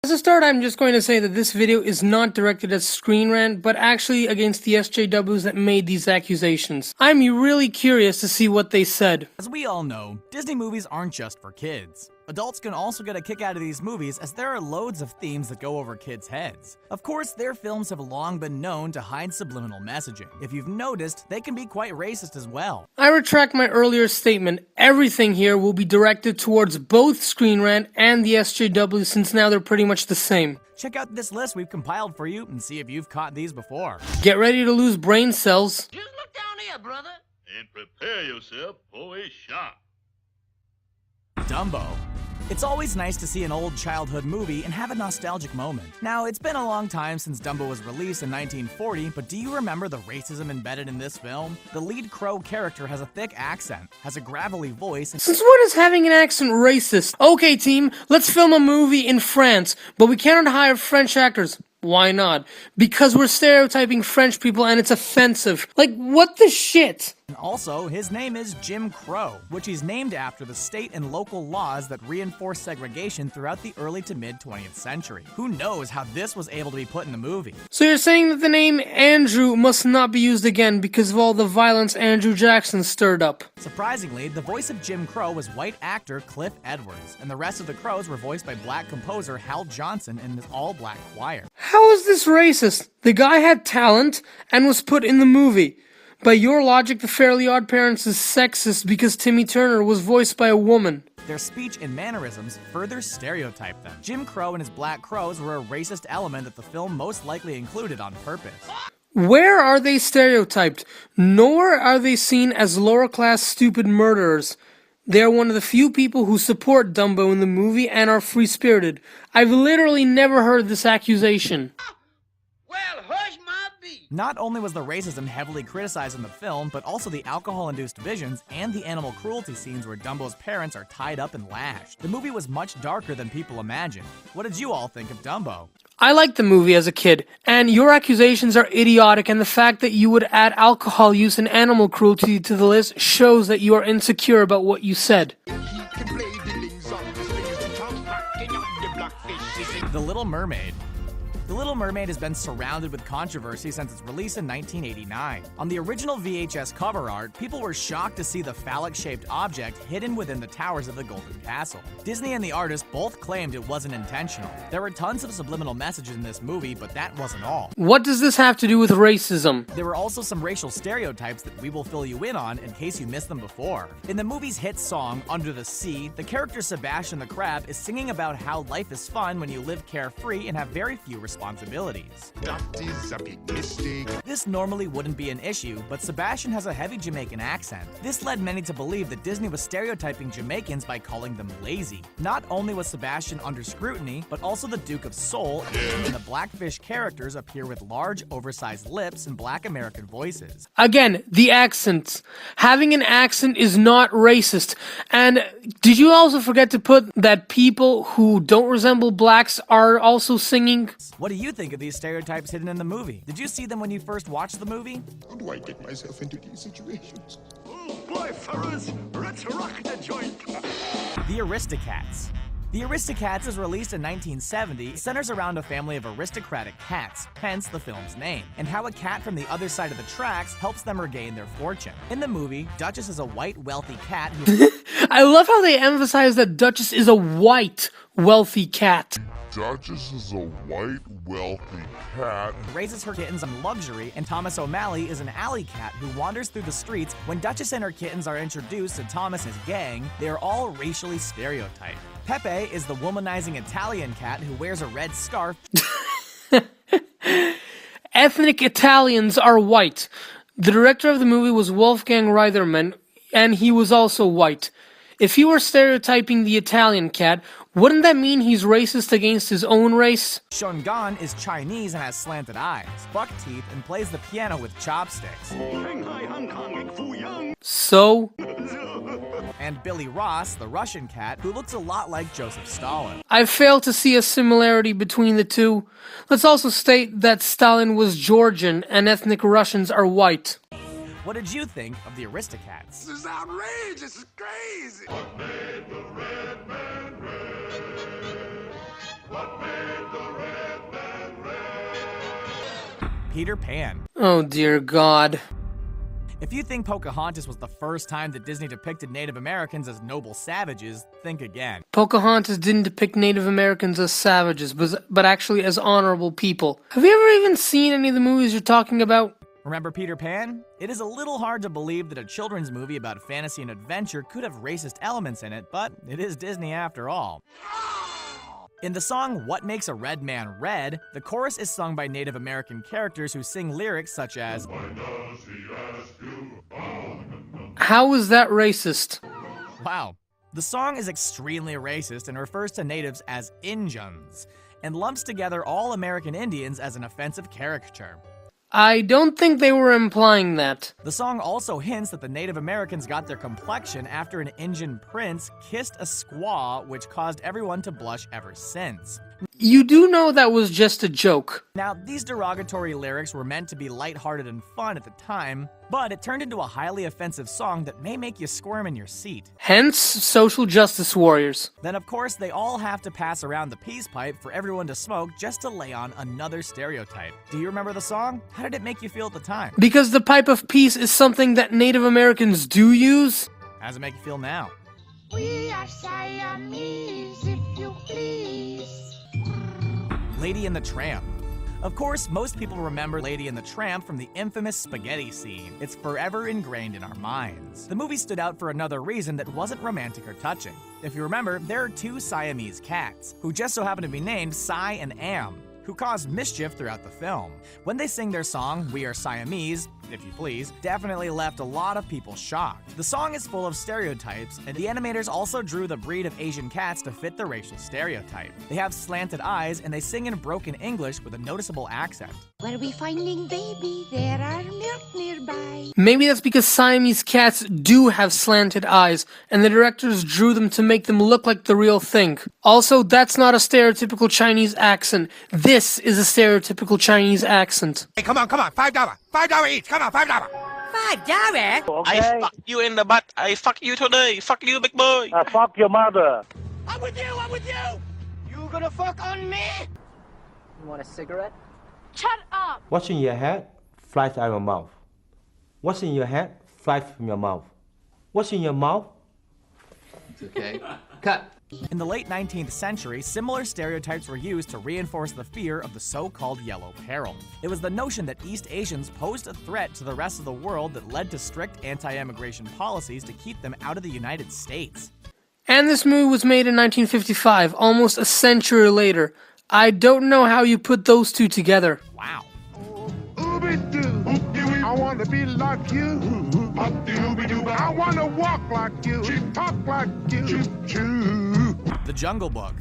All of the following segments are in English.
As a start, I'm just going to say that this video is not directed at Screen Rant, but actually against the SJWs that made these accusations. I'm really curious to see what they said. As we all know, Disney movies aren't just for kids. Adults can also get a kick out of these movies as there are loads of themes that go over kids' heads. Of course, their films have long been known to hide subliminal messaging. If you've noticed, they can be quite racist as well. I retract my earlier statement. Everything here will be directed towards both Screen Rant and the SJW since now they're pretty much the same. Check out this list we've compiled for you and see if you've caught these before. Get ready to lose brain cells. Just look down here, brother. And prepare yourself for a shock. Dumbo. It's always nice to see an old childhood movie and have a nostalgic moment. Now, it's been a long time since Dumbo was released in 1940, but do you remember the racism embedded in this film? The lead crow character has a thick accent, has a gravelly voice, and Since when is having an accent racist? Okay team, let's film a movie in France, but we cannot hire French actors. Why not? Because we're stereotyping French people and it's offensive. Like, what the shit? also, his name is Jim Crow, which he's named after the state and local laws that reinforced segregation throughout the early to mid-20th century. Who knows how this was able to be put in the movie? So you're saying that the name Andrew must not be used again because of all the violence Andrew Jackson stirred up? Surprisingly, the voice of Jim Crow was white actor Cliff Edwards, and the rest of the Crows were voiced by black composer Hal Johnson and his all-black choir. How is this racist? The guy had talent and was put in the movie. By your logic, The Fairly Odd Parents is sexist because Timmy Turner was voiced by a woman. Their speech and mannerisms further stereotype them. Jim Crow and his black crows were a racist element that the film most likely included on purpose. Where are they stereotyped? Nor are they seen as lower-class stupid murderers. They are one of the few people who support Dumbo in the movie and are free-spirited. I've literally never heard this accusation. Well, hush my beat. Not only was the racism heavily criticized in the film, but also the alcohol-induced visions and the animal cruelty scenes where Dumbo's parents are tied up and lashed. The movie was much darker than people imagined. What did you all think of Dumbo? I liked the movie as a kid, and your accusations are idiotic, and the fact that you would add alcohol use and animal cruelty to the list shows that you are insecure about what you said. The Little Mermaid. The Little Mermaid has been surrounded with controversy since its release in 1989. On the original VHS cover art, people were shocked to see the phallic-shaped object hidden within the towers of the Golden Castle. Disney and the artist both claimed it wasn't intentional. There were tons of subliminal messages in this movie, but that wasn't all. What does this have to do with racism? There were also some racial stereotypes that we will fill you in on in case you missed them before. In the movie's hit song, Under the Sea, the character Sebastian the Crab is singing about how life is fun when you live carefree and have very few responsibilities. That is a big mistake. This normally wouldn't be an issue, but Sebastian has a heavy Jamaican accent. This led many to believe that Disney was stereotyping Jamaicans by calling them lazy. Not only was Sebastian under scrutiny, but also the Duke of Soul and the Blackfish characters appear with large, oversized lips and Black American voices. Again, the accents. Having an accent is not racist. And did you also forget to put that people who don't resemble blacks are also singing? What do you think of these stereotypes hidden in the movie? Did you see them when you first watched the movie? How do I get myself into these situations? Oh boy, fellas, let's rock the joint. The Aristocats. The Aristocats is released in 1970, centers around a family of aristocratic cats, hence the film's name, and how a cat from the other side of the tracks helps them regain their fortune. In the movie, Duchess is a white, wealthy cat who I love how they emphasize that Duchess is a white, wealthy cat. Duchess is a white, wealthy cat. raises her kittens on luxury, and Thomas O'Malley is an alley cat who wanders through the streets. When Duchess and her kittens are introduced to Thomas's gang, they are all racially stereotyped. Pepe is the womanizing Italian cat who wears a red scarf. Ethnic Italians are white. The director of the movie was Wolfgang Reitherman, and he was also white. If you were stereotyping the Italian cat, wouldn't that mean he's racist against his own race? Shungan is Chinese and has slanted eyes, buck teeth, and plays the piano with chopsticks. So? And Billy Ross, the Russian cat, who looks a lot like Joseph Stalin. I fail to see a similarity between the two. Let's also state that Stalin was Georgian and ethnic Russians are white. What did you think of the Aristocats? This is outrageous. This is crazy. What made the red man red? What made Peter Pan. Oh dear God. If you think Pocahontas was the first time that Disney depicted Native Americans as noble savages, think again. Pocahontas didn't depict Native Americans as savages, but actually as honorable people. Have you ever even seen any of the movies you're talking about? Remember Peter Pan? It is a little hard to believe that a children's movie about fantasy and adventure could have racist elements in it, but it is Disney after all. In the song What Makes a Red Man Red, the chorus is sung by Native American characters who sing lyrics such as, How is that racist? wow. The song is extremely racist and refers to natives as Injuns, and lumps together all American Indians as an offensive caricature. I don't think they were implying that. The song also hints that the Native Americans got their complexion after an Injun prince kissed a squaw, which caused everyone to blush ever since. You do know that was just a joke. Now, these derogatory lyrics were meant to be lighthearted and fun at the time, but it turned into a highly offensive song that may make you squirm in your seat. Hence, social justice warriors. Then, of course, they all have to pass around the peace pipe for everyone to smoke just to lay on another stereotype. Do you remember the song? How did it make you feel at the time? Because the pipe of peace is something that Native Americans do use. How does it make you feel now? We are Siamese, if you please. Lady and the Tramp. Of course, most people remember Lady and the Tramp from the infamous spaghetti scene. It's forever ingrained in our minds. The movie stood out for another reason that wasn't romantic or touching. If you remember, there are two Siamese cats, who just so happen to be named Si and Am, who cause mischief throughout the film. When they sing their song, We Are Siamese, if you please, definitely left a lot of people shocked. The song is full of stereotypes, and the animators also drew the breed of Asian cats to fit the racial stereotype. They have slanted eyes, and they sing in broken English with a noticeable accent. Where we finding baby, there are milk nearby. Maybe that's because Siamese cats do have slanted eyes, and the directors drew them to make them look like the real thing. Also, that's not a stereotypical Chinese accent. This is a stereotypical Chinese accent. Hey, come on, $5. $5 each, come on, $5. $5? I fuck you in the butt. I fuck you today. Fuck you, big boy. Fuck your mother. I'm with you. You gonna fuck on me? You want a cigarette? Shut up! What's in your head flies out of your mouth. What's in your head flies from your mouth. What's in your mouth? It's okay. Cut. In the late 19th century, similar stereotypes were used to reinforce the fear of the so-called Yellow Peril. It was the notion that East Asians posed a threat to the rest of the world that led to strict anti-immigration policies to keep them out of the United States. And this movie was made in 1955, almost a century later. I don't know how you put those two together. Wow. I want to be like you. I want to walk like you. Talk like you. The Jungle Book.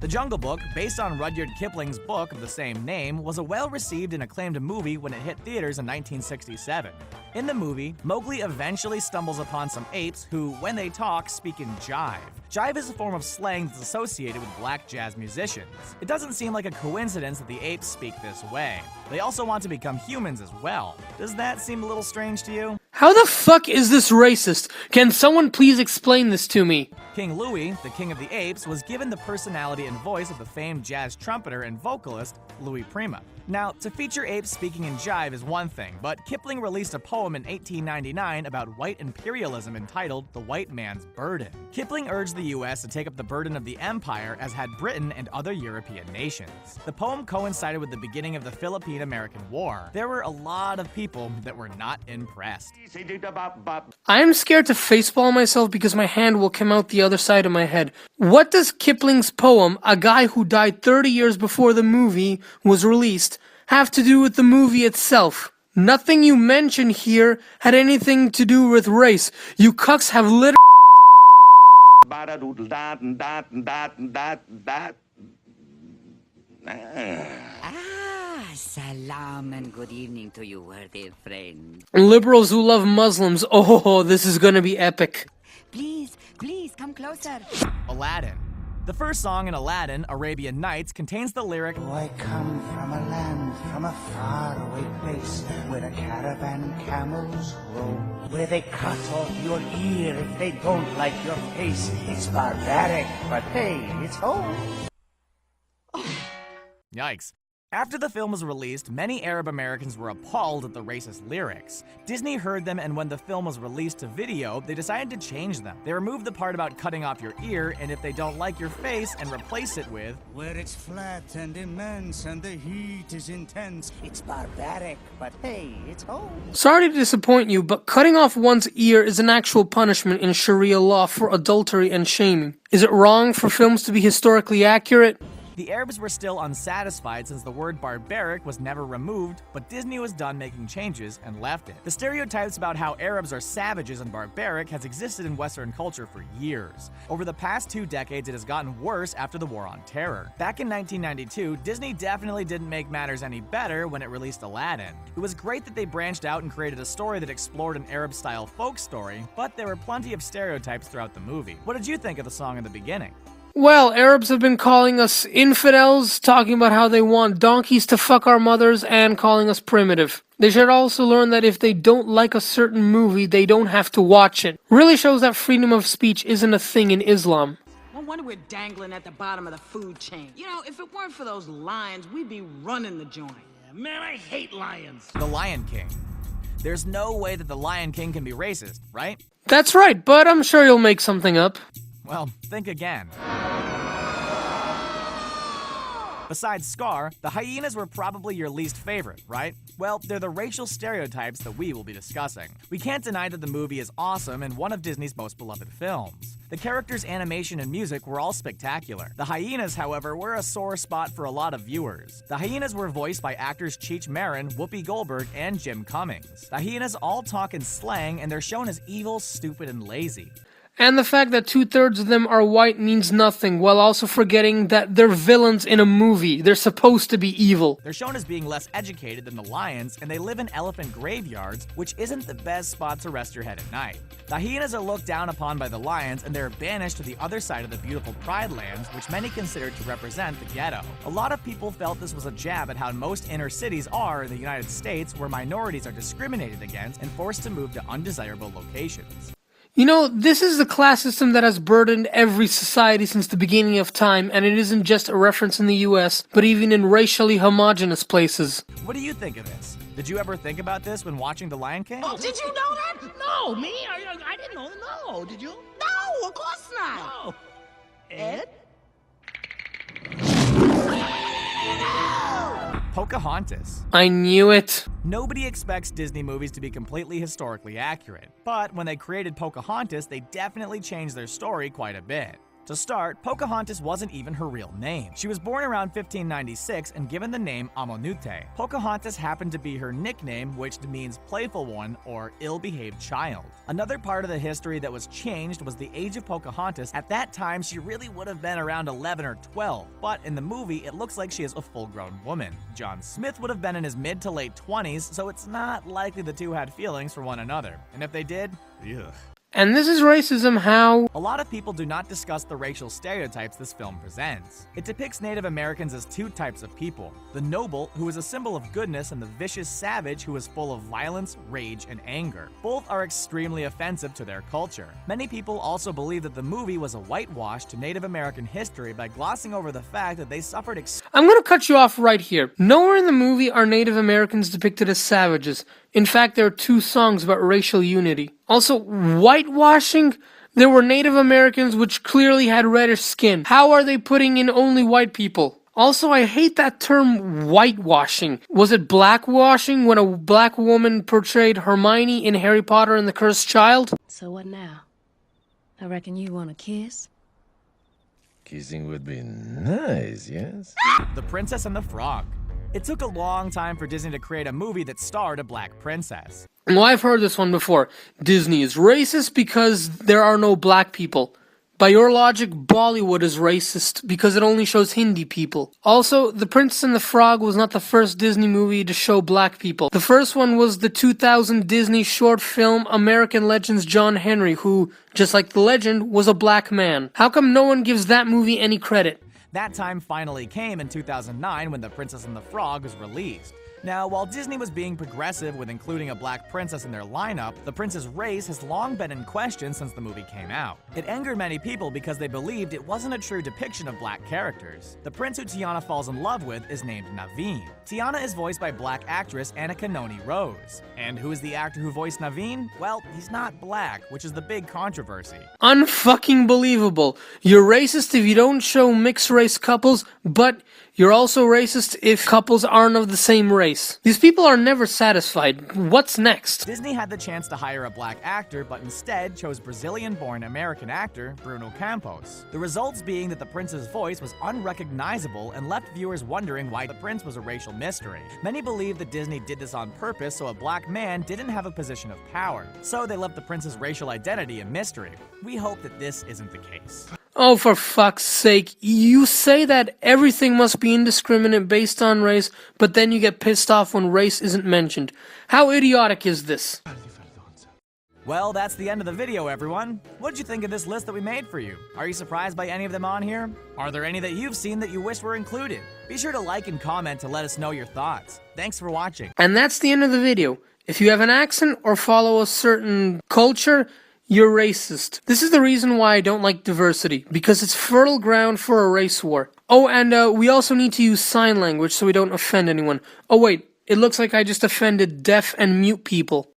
The Jungle Book, based on Rudyard Kipling's book of the same name, was a well-received and acclaimed movie when it hit theaters in 1967. In the movie, Mowgli eventually stumbles upon some apes who, when they talk, speak in jive. Jive is a form of slang that's associated with black jazz musicians. It doesn't seem like a coincidence that the apes speak this way. They also want to become humans as well. Does that seem a little strange to you? How the fuck is this racist? Can someone please explain this to me? King Louis, the King of the Apes, was given the personality and voice of the famed jazz trumpeter and vocalist Louis Prima. Now, to feature apes speaking in jive is one thing, but Kipling released a poem in 1899 about white imperialism entitled The White Man's Burden. Kipling urged the US to take up the burden of the empire, as had Britain and other European nations. The poem coincided with the beginning of the Philippine-American War. There were a lot of people that were not impressed. I am scared to facepalm myself because my hand will come out the other side of my head. What does Kipling's poem, a guy who died 30 years before the movie was released, have to do with the movie itself? Nothing you mention here had anything to do with race. You cucks have literally Salam and good evening to you, worthy friend. liberals who love Muslims. Oh, this is gonna be epic. Please, come closer. Aladdin. The first song in Aladdin, Arabian Nights, contains the lyric, I come from a land, from a faraway place, where a caravan and camels roam, where they cut off your ear if they don't like your face. It's barbaric, but hey, it's home. Yikes. After the film was released, many Arab Americans were appalled at the racist lyrics. Disney heard them, and when the film was released to video, they decided to change them. They removed the part about cutting off your ear, and if they don't like your face, and replace it with, where it's flat and immense and the heat is intense. It's barbaric, but hey, it's home. Sorry to disappoint you, but cutting off one's ear is an actual punishment in Sharia law for adultery and shaming. Is it wrong for films to be historically accurate? The Arabs were still unsatisfied since the word barbaric was never removed, but Disney was done making changes and left it. The stereotypes about how Arabs are savages and barbaric has existed in Western culture for years. Over the past 2 decades, it has gotten worse after the War on Terror. Back in 1992, Disney definitely didn't make matters any better when it released Aladdin. It was great that they branched out and created a story that explored an Arab-style folk story, but there were plenty of stereotypes throughout the movie. What did you think of the song in the beginning? Well, Arabs have been calling us infidels, talking about how they want donkeys to fuck our mothers, and calling us primitive. They should also learn that if they don't like a certain movie, they don't have to watch it. Really shows that freedom of speech isn't a thing in Islam. No wonder we're dangling at the bottom of the food chain. You know, if it weren't for those lions, we'd be running the joint. Yeah, man, I hate lions. The Lion King. There's no way that the Lion King can be racist, right? That's right, but I'm sure you'll make something up. Well, think again. Besides Scar, the hyenas were probably your least favorite, right? Well, they're the racial stereotypes that we will be discussing. We can't deny that the movie is awesome and one of Disney's most beloved films. The characters' animation and music were all spectacular. The hyenas, however, were a sore spot for a lot of viewers. The hyenas were voiced by actors Cheech Marin, Whoopi Goldberg, and Jim Cummings. The hyenas all talk in slang, and they're shown as evil, stupid, and lazy. And the fact that 2/3 of them are white means nothing, while also forgetting that they're villains in a movie. They're supposed to be evil. They're shown as being less educated than the lions, and they live in elephant graveyards, which isn't the best spot to rest your head at night. The hyenas are looked down upon by the lions, and they're banished to the other side of the beautiful Pride Lands, which many considered to represent the ghetto. A lot of people felt this was a jab at how most inner cities are in the United States, where minorities are discriminated against and forced to move to undesirable locations. You know, this is the class system that has burdened every society since the beginning of time, and it isn't just a reference in the US, but even in racially homogenous places. What do you think of this? Did you ever think about this when watching The Lion King? Oh, did you know that? No, me? I didn't know. No, did you? No, of course not. No. Ed? Pocahontas. I knew it. Nobody expects Disney movies to be completely historically accurate, but when they created Pocahontas, they definitely changed their story quite a bit. To start, Pocahontas wasn't even her real name. She was born around 1596 and given the name Amonute. Pocahontas happened to be her nickname, which means playful one or ill-behaved child. Another part of the history that was changed was the age of Pocahontas. At that time, she really would have been around 11 or 12, but in the movie, it looks like she is a full-grown woman. John Smith would have been in his mid to late 20s, so it's not likely the two had feelings for one another. And if they did, ugh. And this is racism how... A lot of people do not discuss the racial stereotypes this film presents. It depicts Native Americans as 2 types of people. The noble, who is a symbol of goodness, and the vicious savage, who is full of violence, rage, and anger. Both are extremely offensive to their culture. Many people also believe that the movie was a whitewash to Native American history by glossing over the fact that they suffered I'm gonna cut you off right here. Nowhere in the movie are Native Americans depicted as savages. In fact, there are 2 songs about racial unity. Also, whitewashing? There were Native Americans which clearly had reddish skin. How are they putting in only white people? Also, I hate that term whitewashing. Was it blackwashing when a black woman portrayed Hermione in Harry Potter and the Cursed Child? So what now? I reckon you want a kiss? Kissing would be nice, yes? The Princess and the Frog. It took a long time for Disney to create a movie that starred a black princess. Well, I've heard this one before. Disney is racist because there are no black people. By your logic, Bollywood is racist because it only shows Hindi people. Also, The Princess and the Frog was not the first Disney movie to show black people. The first one was the 2000 Disney short film American Legend's John Henry, who, just like the legend, was a black man. How come no one gives that movie any credit? That time finally came in 2009 when The Princess and the Frog was released. Now, while Disney was being progressive with including a black princess in their lineup, the prince's race has long been in question since the movie came out. It angered many people because they believed it wasn't a true depiction of black characters. The prince who Tiana falls in love with is named Naveen. Tiana is voiced by black actress Anna Kanoni Rose. And who is the actor who voiced Naveen? Well, he's not black, which is the big controversy. Unfucking believable. You're racist if you don't show mixed race couples, but you're also racist if couples aren't of the same race. These people are never satisfied. What's next? Disney had the chance to hire a black actor, but instead chose Brazilian-born American actor Bruno Campos. The results being that the prince's voice was unrecognizable and left viewers wondering why the prince was a racial mystery. Many believe that Disney did this on purpose so a black man didn't have a position of power. So they left the prince's racial identity a mystery. We hope that this isn't the case. Oh, for fuck's sake. You say that everything must be indiscriminate based on race, but then you get pissed off when race isn't mentioned. How idiotic is this? Well, that's the end of the video, everyone. What did you think of this list that we made for you? Are you surprised by any of them on here? Are there any that you've seen that you wish were included? Be sure to like and comment to let us know your thoughts. Thanks for watching. And that's the end of the video. If you have an accent or follow a certain culture, you're racist. This is the reason why I don't like diversity, because it's fertile ground for a race war. Oh, and we also need to use sign language so we don't offend anyone. Oh wait, it looks like I just offended deaf and mute people.